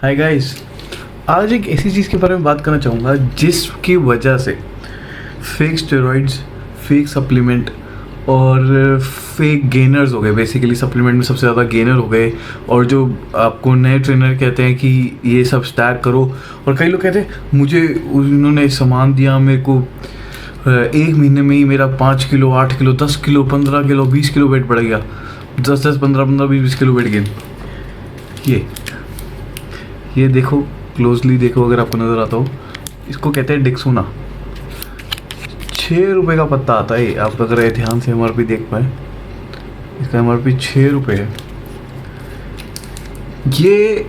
Hi guys, आज एक ऐसी चीज़ के बारे में बात करना चाहूँगा जिसकी वजह से फेक स्टेरॉइड्स, फेक सप्लीमेंट और फेक गेनर्स हो गए। बेसिकली सप्लीमेंट में सबसे ज़्यादा गेनर हो गए, और जो आपको नए ट्रेनर कहते हैं कि ये सब स्टैक करो, और कई लोग कहते हैं मुझे उन्होंने सामान दिया, मेरे को एक महीने में ही मेरा 5 kilo, 8 kilo, 10 kilo, 15 kilo, 20 kilo weight बढ़ गया, 10-10, 15-15, 20-20 किलो वेट गेन। ये देखो, क्लोजली देखो अगर आपको नज़र आता हो, इसको कहते हैं डेक्सोना। 6 रुपये का पत्ता आता है। आप अगर ध्यान से MRP देख पाए, इसका MRP 6 रुपये है। ये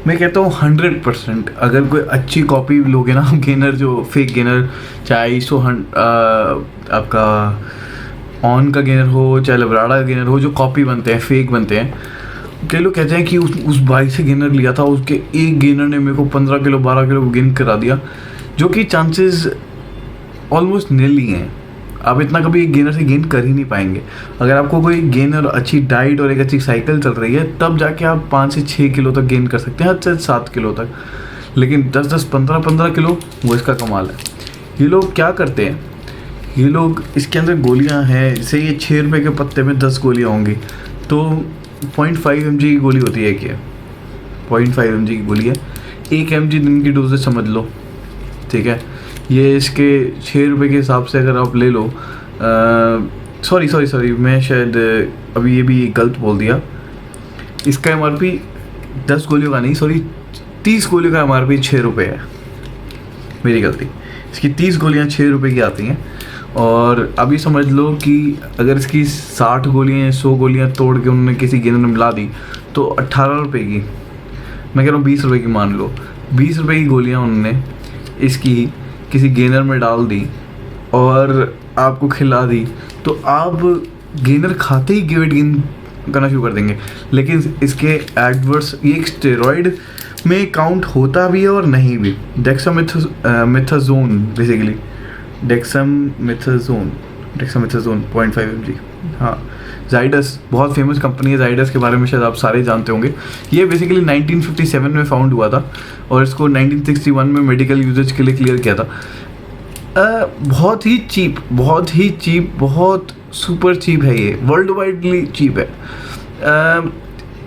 मैं कहता हूँ 100%। अगर कोई अच्छी कॉपी लोगे ना, गेनर जो फेक गेनर, चाहे ISO आपका ऑन का गेनर हो, चाहे लबराडा का गेनर हो, जो कॉपी बनते हैं, फेक बनते हैं। कई लोग कहते हैं कि उस भाई से गेनर लिया था, उसके एक गेनर ने मेरे को 15 किलो 12 किलो गेन करा दिया, जो कि चांसेस ऑलमोस्ट नील ही हैं। आप इतना कभी एक गेनर से गेन कर ही नहीं पाएंगे। अगर आपको कोई गेनर, अच्छी डाइट और एक अच्छी साइकिल चल रही है, तब जाके आप 5 से 6 किलो तक गेन कर सकते हैं, हद से 7 किलो तक। लेकिन 10-10, 15-15 किलो, वो इसका कमाल है। ये लोग क्या करते हैं, ये लोग इसके अंदर गोलियां हैं, जैसे ये 6 रुपये के पत्ते में 10 गोलियां होंगी, तो 0.5 mg की गोली होती है। क्या 0.5 mg की गोली है, 1 mg दिन की डोजेज समझ लो, ठीक है। ये इसके 6 रुपये के हिसाब से अगर आप ले लो, सॉरी मैं शायद अभी ये भी गलत बोल दिया। इसका MRP 10 गोलियों का नहीं, सॉरी 30 गोलियों का MRP 6 रुपये है, मेरी गलती। इसकी 30 गोलियाँ 6 रुपये की आती हैं, और अभी समझ लो कि अगर इसकी 60 गोलियाँ या 100 गोलियाँ तोड़ के उन्होंने किसी गेनर में मिला दी, तो 18 रुपये की, मैं कह रहा हूँ 20 रुपये की मान लो, 20 रुपये की गोलियाँ उन्होंने इसकी किसी गेनर में डाल दी और आपको खिला दी, तो आप गेनर खाते ही वेट गेन करना शुरू कर देंगे। लेकिन इसके एडवर्स, ये एक स्टेरॉइड में काउंट होता भी है और नहीं भी। Dexamethasone basically, dexamethasone 0.5 mg। हाँ, जाइडस बहुत फेमस कंपनी है। जाइडस के बारे में शायद आप सारे जानते होंगे। ये बेसिकली 1957 में फाउंड हुआ था, और इसको 1961 में मेडिकल यूजेज के लिए क्लियर किया था। बहुत ही चीप, बहुत सुपर चीप है ये, वर्ल्ड वाइडली चीप है।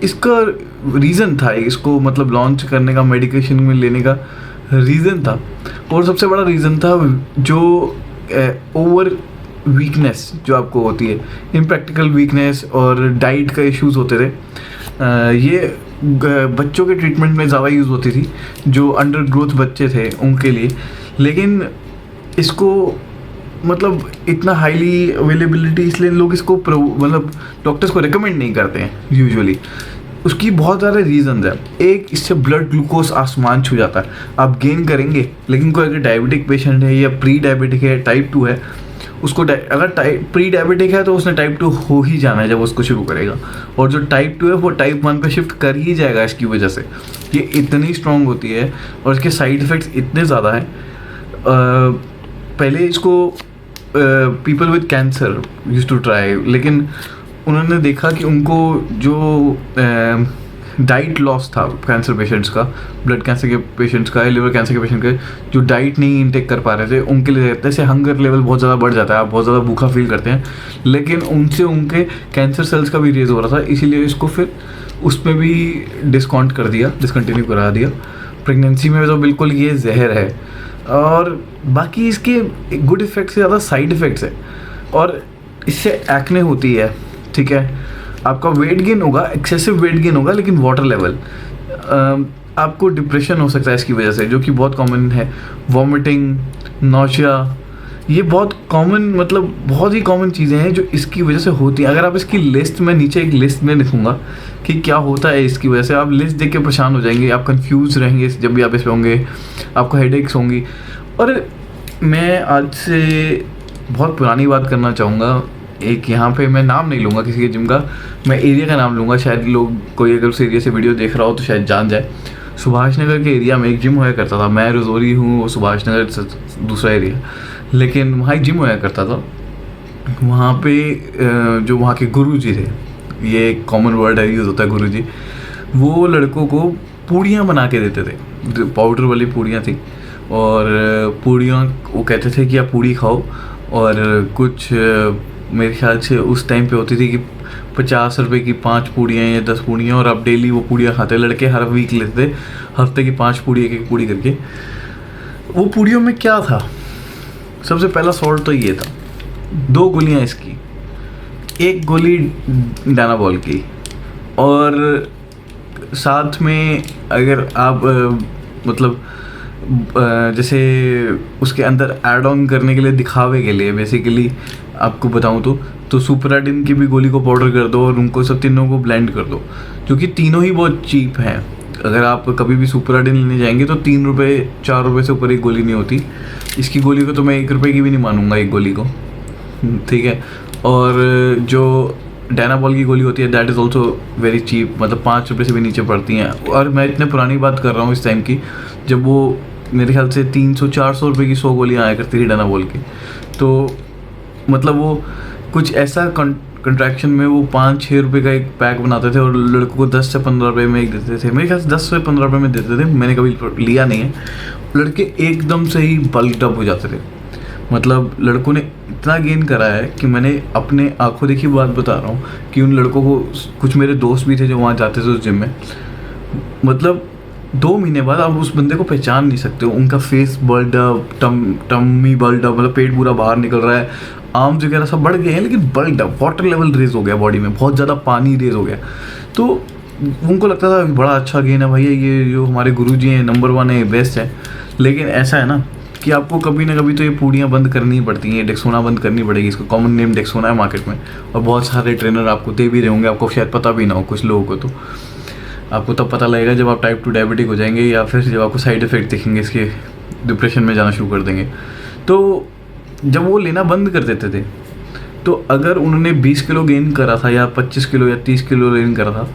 इसका रीज़न था, इसको मतलब लॉन्च करने का, मेडिकेशन में लेने का रीज़न था, और सबसे बड़ा रीज़न था जो ओवर वीकनेस जो आपको होती है, इम्प्रैक्टिकल वीकनेस और डाइट का इश्यूज होते थे। ये बच्चों के ट्रीटमेंट में ज़्यादा यूज़ होती थी, जो अंडर ग्रोथ बच्चे थे उनके लिए। लेकिन इसको मतलब इतना हाईली अवेलेबिलिटी, इसलिए लोग इसको मतलब डॉक्टर्स को रिकमेंड नहीं करते हैं यूजुअली। उसकी बहुत सारे रीज़न्स हैं। एक, इससे ब्लड ग्लूकोज आसमान छू जाता है, आप गेन करेंगे। लेकिन कोई अगर डायबिटिक पेशेंट है या प्री डायबिटिक है, टाइप 2 है, उसको अगर प्री डायबिटिक है तो उसने टाइप 2 हो ही जाना है जब उसको शुरू करेगा, और जो टाइप 2 है वो टाइप 1 पे शिफ्ट कर ही जाएगा इसकी वजह से। ये इतनी स्ट्रॉन्ग होती है, और इसके साइड इफ़ेक्ट्स इतने ज़्यादा हैं। पहले इसको people with cancer used to try, लेकिन उन्होंने देखा कि उनको जो डाइट लॉस था कैंसर पेशेंट्स का, ब्लड कैंसर के पेशेंट्स का, लिवर कैंसर के पेशेंट के, जो डाइट नहीं इंटेक कर पा रहे थे, उनके लिए जैसे हंगर लेवल बहुत ज़्यादा बढ़ जाता है, आप बहुत ज़्यादा भूखा फील करते हैं, लेकिन उनसे उनके कैंसर सेल्स का भी रेज हो रहा था। इसीलिए इसको फिर उसमें भी डिसकंटिन्यू करा दिया। प्रेगनेंसी में तो बिल्कुल ये जहर है, और बाकी इसके गुड इफ़ेक्ट्स से ज़्यादा साइड इफ़ेक्ट्स है। और इससे एक्ने होती है, ठीक है, आपका वेट गेन होगा, एक्सेसिव वेट गेन होगा, लेकिन वाटर लेवल, आपको डिप्रेशन हो सकता है इसकी वजह से, जो कि बहुत कॉमन है। वॉमिटिंग, नौशिया, ये बहुत कॉमन, मतलब बहुत ही कॉमन चीज़ें हैं जो इसकी वजह से होती हैं। अगर आप इसकी लिस्ट में, नीचे एक लिस्ट में लिखूँगा कि क्या होता है इसकी वजह से, आप लिस्ट देख के परेशान हो जाएंगे, आप कंफ्यूज रहेंगे जब भी आप इस पे होंगे, आपको हेडेक्स होंगी। और मैं आज से बहुत पुरानी बात करना चाहूँगा। एक यहाँ पे मैं नाम नहीं लूँगा किसी के जिम का, मैं एरिया का नाम लूँगा, शायद लोग, कोई अगर उस एरिया से वीडियो देख रहा हो तो शायद जान जाए। सुभाष नगर के एरिया में एक जिम होया करता था। मैं रजौरी हूँ, वो सुभाष नगर दूसरा एरिया, लेकिन वहाँ एक जिम होया करता था। वहाँ पे जो वहाँ के गुरुजी थे, ये एक कॉमन वर्ड है, यूज़ होता है गुरुजी, वो लड़कों को पूड़ियाँ बना के देते थे, पाउडर वाली पूड़ियाँ थी। और पूड़ियाँ वो कहते थे कि आप पूड़ी खाओ, और कुछ मेरे ख्याल से उस टाइम पे होती थी कि 50 रुपये की 5 पूड़ियाँ या 10 पूड़ियाँ, और आप डेली वो पूड़ियाँ खाते। लड़के हर वीक लेते थे, हफ्ते की 5 पूड़ी, एक पूड़ी करके। वो पूड़ियों में क्या था, सबसे पहला सॉल्ट तो ये था, 2 गोलियाँ इसकी, 1 गोली डानाबॉल की, और साथ में अगर आप मतलब जैसे उसके अंदर ऐड ऑन करने के लिए, दिखावे के लिए बेसिकली आपको बताऊं तो सुपराडिन की भी गोली को पाउडर कर दो और उनको सब तीनों को ब्लेंड कर दो, जो कि तीनों ही बहुत चीप हैं। अगर आप कभी भी सुपराडिन लेने जाएंगे तो 3 रुपये 4 रुपये से ऊपर एक गोली नहीं होती। इसकी गोली को तो मैं 1 रुपये की भी नहीं मानूंगा, एक गोली को, ठीक है। और जो डायनाबॉल की गोली होती है, that is also very cheap, मतलब 5 रुपये से भी नीचे पड़ती हैं। और मैं इतने पुरानी बात कर रहा हूँ इस टाइम की, जब वो मेरे ख्याल से 300-400 रुपये की 100 गोलियाँ आया करती थी डायनाबॉल की। तो मतलब वो कुछ ऐसा कंट्रैक्शन में वो 5-6 रुपये का एक पैक बनाते थे और लड़कों को 10 से 15 रुपये में एक देते थे। मेरे ख्याल से 10 से 15 रुपये में देते थे, मैंने कभी लिया नहीं है। लड़के एकदम से ही बल्कड अप हो जाते थे, मतलब लड़कों ने इतना गेन करा है कि मैंने अपने आंखों देखी बात बता रहा हूँ कि उन लड़कों को, कुछ मेरे दोस्त भी थे जो वहाँ जाते थे उस जिम में, मतलब 2 महीने बाद आप उस बंदे को पहचान नहीं सकते हो। उनका face bulked up, tummy bulked up, मतलब पेट पूरा बाहर निकल रहा है, आर्म्स वगैरह सब बढ़ गए हैं, लेकिन bulked up, water level raise हो गया बॉडी में, बहुत ज़्यादा पानी रेज हो गया। तो उनको लगता था बड़ा अच्छा गेन है भैया, ये जो हमारे गुरुजी हैं नंबर 1 है, बेस्ट है। लेकिन ऐसा है ना कि आपको कभी ना कभी तो ये पूड़ियाँ बंद करनी ही पड़ती हैं, डेक्सोना बंद करनी पड़ेगी। इसका कॉमन नेम डेक्सोना है मार्केट में, और बहुत सारे ट्रेनर आपको दे भी रहे होंगे, आपको शायद पता भी ना हो कुछ लोगों को। तो आपको तब पता लगेगा जब आप टाइप 2 डायबिटिक हो जाएंगे, या फिर जब आपको साइड इफ़ेक्ट दिखेंगे इसके, डिप्रेशन में जाना शुरू कर देंगे। तो जब वो लेना बंद कर देते थे, तो अगर उन्होंने 20 किलो गेन करा था, या 25 किलो या 30 किलो गेन करा था,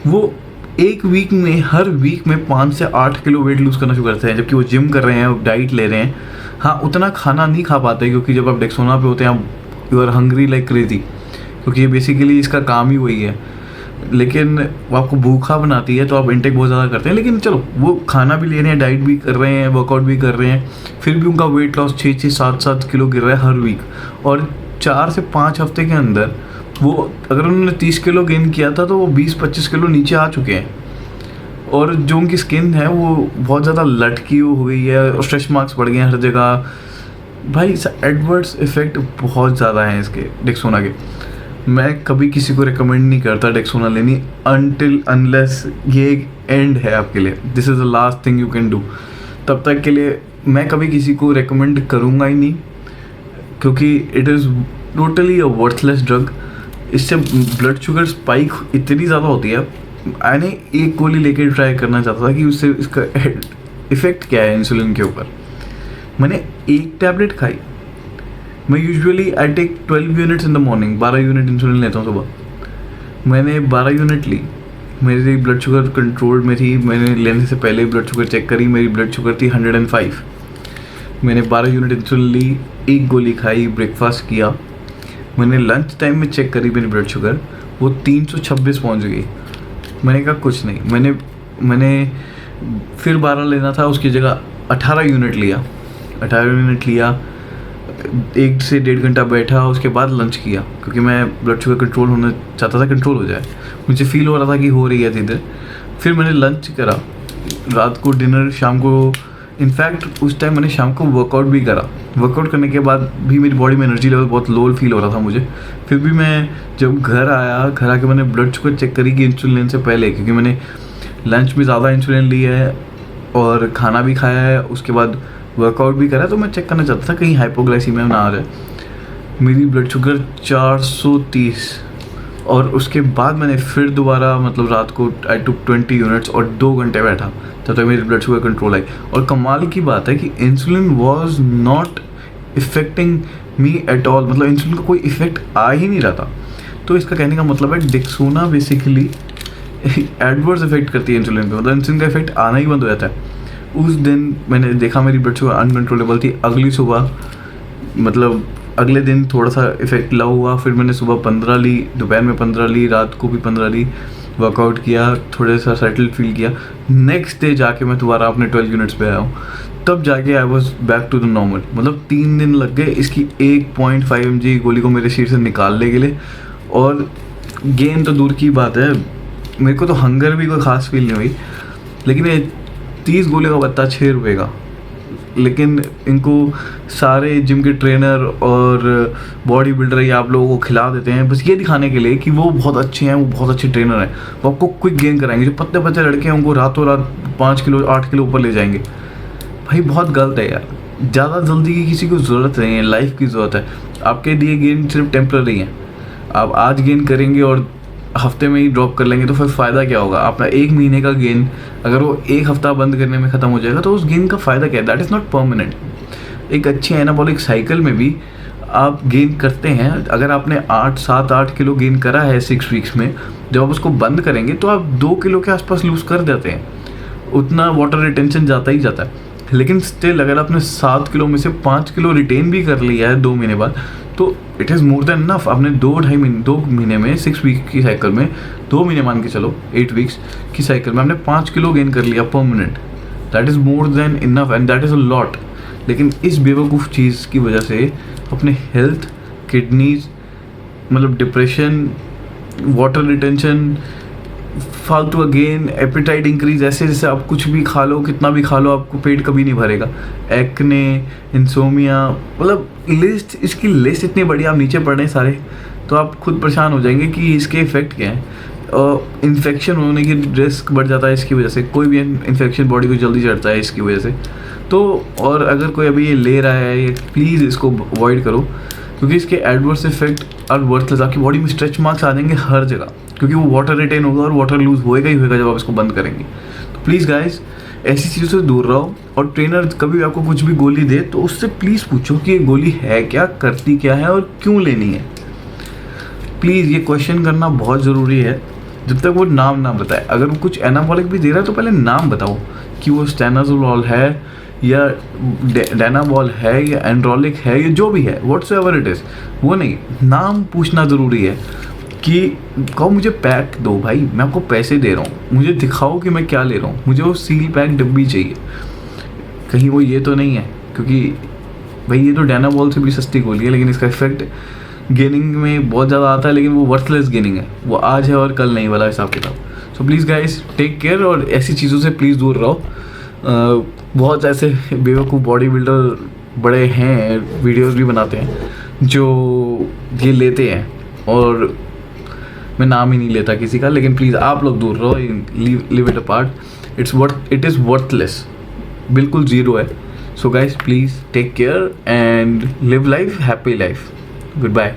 वो एक वीक में, हर वीक में 5 से 8 किलो वेट लूज़ करना शुरू करते हैं। जबकि वो जिम कर रहे हैं, डाइट ले रहे हैं, हाँ उतना खाना नहीं खा पाते, क्योंकि जब आप डेक्सोना पे होते हैं आप you are hungry like crazy, क्योंकि ये बेसिकली इसका काम ही वही है। लेकिन वो आपको भूखा बनाती है, तो आप इंटेक बहुत ज़्यादा करते हैं। लेकिन चलो, वो खाना भी ले रहे हैं, डाइट भी कर रहे हैं, वर्कआउट भी कर रहे हैं, फिर भी उनका वेट लॉस 6-6, 7-7 किलो गिर रहा है हर वीक। और 4 से 5 हफ्ते के अंदर वो, अगर उन्होंने 30 किलो गेन किया था, तो वो 20-25 किलो नीचे आ चुके हैं। और जो उनकी स्किन है वो बहुत ज़्यादा लटकी हो गई है, और स्ट्रेच मार्क्स बढ़ गए हैं हर जगह। भाई एडवर्स इफेक्ट बहुत ज़्यादा हैं इसके, डेक्सोना के। मैं कभी किसी को रिकमेंड नहीं करता डेक्सोना लेनी, अनटिल अनलेस ये एक एंड है आपके लिए, this is the last thing you can do. तब तक के लिए मैं कभी किसी को रिकमेंड करूँगा ही नहीं, क्योंकि it is totally a worthless drug. इससे ब्लड शुगर स्पाइक इतनी ज़्यादा होती है। मैंने एक गोली लेके ट्राई करना चाहता था कि उससे इसका इफ़ेक्ट क्या है इंसुलिन के ऊपर। मैंने एक टैबलेट खाई। मैं usually I take 12 units in the morning, 12 unit insulin लेता हूँ सुबह। मैंने 12 यूनिट ली, मेरी ब्लड शुगर कंट्रोल में थी। मैंने लेने से पहले ब्लड शुगर चेक करी, मेरी ब्लड शुगर थी 105। मैंने 12 यूनिट इंसुलिन ली, एक गोली खाई, ब्रेकफास्ट किया। मैंने लंच टाइम में चेक करी मेरी ब्लड शुगर, वो 326 पहुँच गई। मैंने कहा कुछ नहीं, मैंने फिर 12 लेना था, उसकी जगह 18 यूनिट लिया। 18 यूनिट लिया, 1 से 1.5 घंटा बैठा, उसके बाद लंच किया, क्योंकि मैं ब्लड शुगर कंट्रोल होना चाहता था, कंट्रोल हो जाए। मुझे फील हो रहा था कि हो रही है धीरे। फिर मैंने लंच करा, रात को डिनर, शाम को, इनफैक्ट उस टाइम मैंने शाम को वर्कआउट भी करा। वर्कआउट करने के बाद भी मेरी बॉडी में एनर्जी लेवल बहुत लो फील हो रहा था मुझे। फिर भी मैं जब घर आया, घर आके मैंने ब्लड शुगर चेक करी कि इंसुलिन से पहले, क्योंकि मैंने लंच में ज़्यादा इंसुलिन ली है और खाना भी खाया है, उसके बाद वर्कआउट भी करा, तो मैं चेक करना चाहता था कहीं हाइपोग्लाइसीमिया ना आ जाए। मेरी ब्लड शुगर 430, और उसके बाद मैंने फिर दोबारा, मतलब रात को आई टुक 20 यूनिट्स और 2 घंटे बैठा, तब तक मेरी ब्लड शुगर कंट्रोल आई। और कमाल की बात है कि insulin was not affecting me at all, मतलब इंसुलिन का कोई इफेक्ट आ ही नहीं रहा था। तो इसका कहने का मतलब है डेक्सोना बेसिकली एडवर्स इफेक्ट करती है इंसुलिन पे, मतलब इंसुलिन का इफेक्ट आना ही बंद हो जाता है। उस दिन मैंने देखा मेरी ब्लड शुगर अनकंट्रोलेबल थी। अगली सुबह, मतलब अगले दिन थोड़ा सा इफेक्ट लो हुआ, फिर मैंने सुबह 15 ली, दोपहर में 15 ली, रात को भी 15 ली, वर्कआउट किया, थोड़ा सा सेटल फील किया। नेक्स्ट डे जाके मैं दोबारा अपने 12 यूनिट्स पे आया हूँ, तब जाके I was back to the normal. मतलब 3 दिन लग गए इसकी 1.5 mg गोली को मेरे शरीर से निकालने के लिए। और गेन तो दूर की बात है, मेरे को तो हंगर भी कोई ख़ास फील नहीं हुई। लेकिन ये 30 गोली का पत्ता 6 रुपये का, लेकिन इनको सारे जिम के ट्रेनर और बॉडी बिल्डर ये आप लोगों को खिला देते हैं बस ये दिखाने के लिए कि वो बहुत अच्छे हैं, वो बहुत अच्छे ट्रेनर हैं, वो आपको क्विक गेन कराएंगे। जो पत्ते पत्ते लड़के हैं उनको रातों रात 5 किलो 8 किलो ऊपर ले जाएंगे। भाई बहुत गलत है यार, ज़्यादा जल्दी की किसी को ज़रूरत नहीं है, लाइफ की ज़रूरत है। आपके लिए गेन सिर्फ टेम्प्रेरी है। आप आज गेन करेंगे और हफ्ते में ही ड्रॉप कर लेंगे तो फिर फ़ायदा क्या होगा? अपना 1 महीने का गेन अगर वो 1 हफ्ता बंद करने में ख़त्म हो जाएगा तो उस गेन का फ़ायदा क्या है? That is not permanent. एक अच्छी एनाबॉलिक साइकिल में भी आप गेन करते हैं। अगर आपने 7-8 किलो गेन करा है 6 वीक्स में, जब आप उसको बंद करेंगे तो आप 2 किलो के आसपास लूज़ कर देते हैं। उतना वाटर रिटेंशन जाता ही जाता है। लेकिन स्टिल अगर आपने 7 किलो में से 5 किलो रिटेन भी कर लिया है 2 महीने बाद, तो it is more than enough. आपने 2 महीने में 6 वीक की साइकिल में, 2 महीने मान के चलो 8 वीक्स की साइकिल में आपने 5 किलो गेन कर लिया permanent. That is more than enough and that is a lot. लेकिन इस बेवकूफ़ चीज़ की वजह से अपने हेल्थ, किडनीज, मतलब डिप्रेशन, वाटर रिटेंशन, फालतू गेन, एपेटाइट इंक्रीज, ऐसे जैसे आप कुछ भी खा लो, कितना भी खा लो, आपको पेट कभी नहीं भरेगा। एक्ने, इंसोमिया, मतलब लिस्ट, इसकी लिस्ट इतनी बड़ी, आप नीचे पढ़ रहे हैं सारे तो आप खुद परेशान हो जाएंगे कि इसके इफ़ेक्ट क्या हैं। और इन्फेक्शन होने की रिस्क बढ़ जाता है इसकी वजह से, कोई भी इन्फेक्शन बॉडी को जल्दी चढ़ता है इसकी वजह से। तो और अगर कोई अभी ये ले रहा है, प्लीज़ इसको अवॉइड करो, क्योंकि इसके एडवर्स इफेक्ट और वर्थलेस। आपकी बॉडी में स्ट्रेच मार्क्स आ जाएंगे हर जगह, क्योंकि वो वाटर रिटेन होगा और वाटर लूज होएगा ही होएगा जब आप इसको बंद करेंगे। तो प्लीज़ गाइस, ऐसी चीज़ों से दूर रहो। और ट्रेनर कभी आपको कुछ भी गोली दे तो उससे प्लीज़ पूछो कि ये गोली है क्या, करती क्या है और क्यों लेनी है। प्लीज़ ये क्वेश्चन करना बहुत ज़रूरी है जब तक वो नाम ना बताए। अगर वो कुछ एनाबॉलिक भी दे रहा है तो पहले नाम बताओ कि वो स्टेनाजोल है या डायनाबॉल है या एंड्रोलिक है या जो भी है, व्हाट्सएवर इट इज़, वो नहीं, नाम पूछना ज़रूरी है। कि कहो मुझे पैक दो भाई, मैं आपको पैसे दे रहा हूँ, मुझे दिखाओ कि मैं क्या ले रहा हूँ, मुझे वो सील पैक डब्बी चाहिए। कहीं वो ये तो नहीं है, क्योंकि भाई ये तो डायनाबॉल से भी सस्ती गोली है, लेकिन इसका इफेक्ट गेनिंग में बहुत ज़्यादा आता है, लेकिन वो वर्थलेस गेनिंग है, वो आज है और कल नहीं वाला हिसाब किताब। So please guys, take care और ऐसी चीज़ों से प्लीज़ दूर रहो। बहुत ऐसे बेवकूफ़ बॉडी बिल्डर बड़े हैं, वीडियोस भी बनाते हैं जो ये लेते हैं, और मैं नाम ही नहीं लेता किसी का, लेकिन प्लीज़ आप लोग दूर रहो, leave it apart. It is worthless, बिल्कुल ज़ीरो है। So guys, please take care and live life, happy life. Good bye.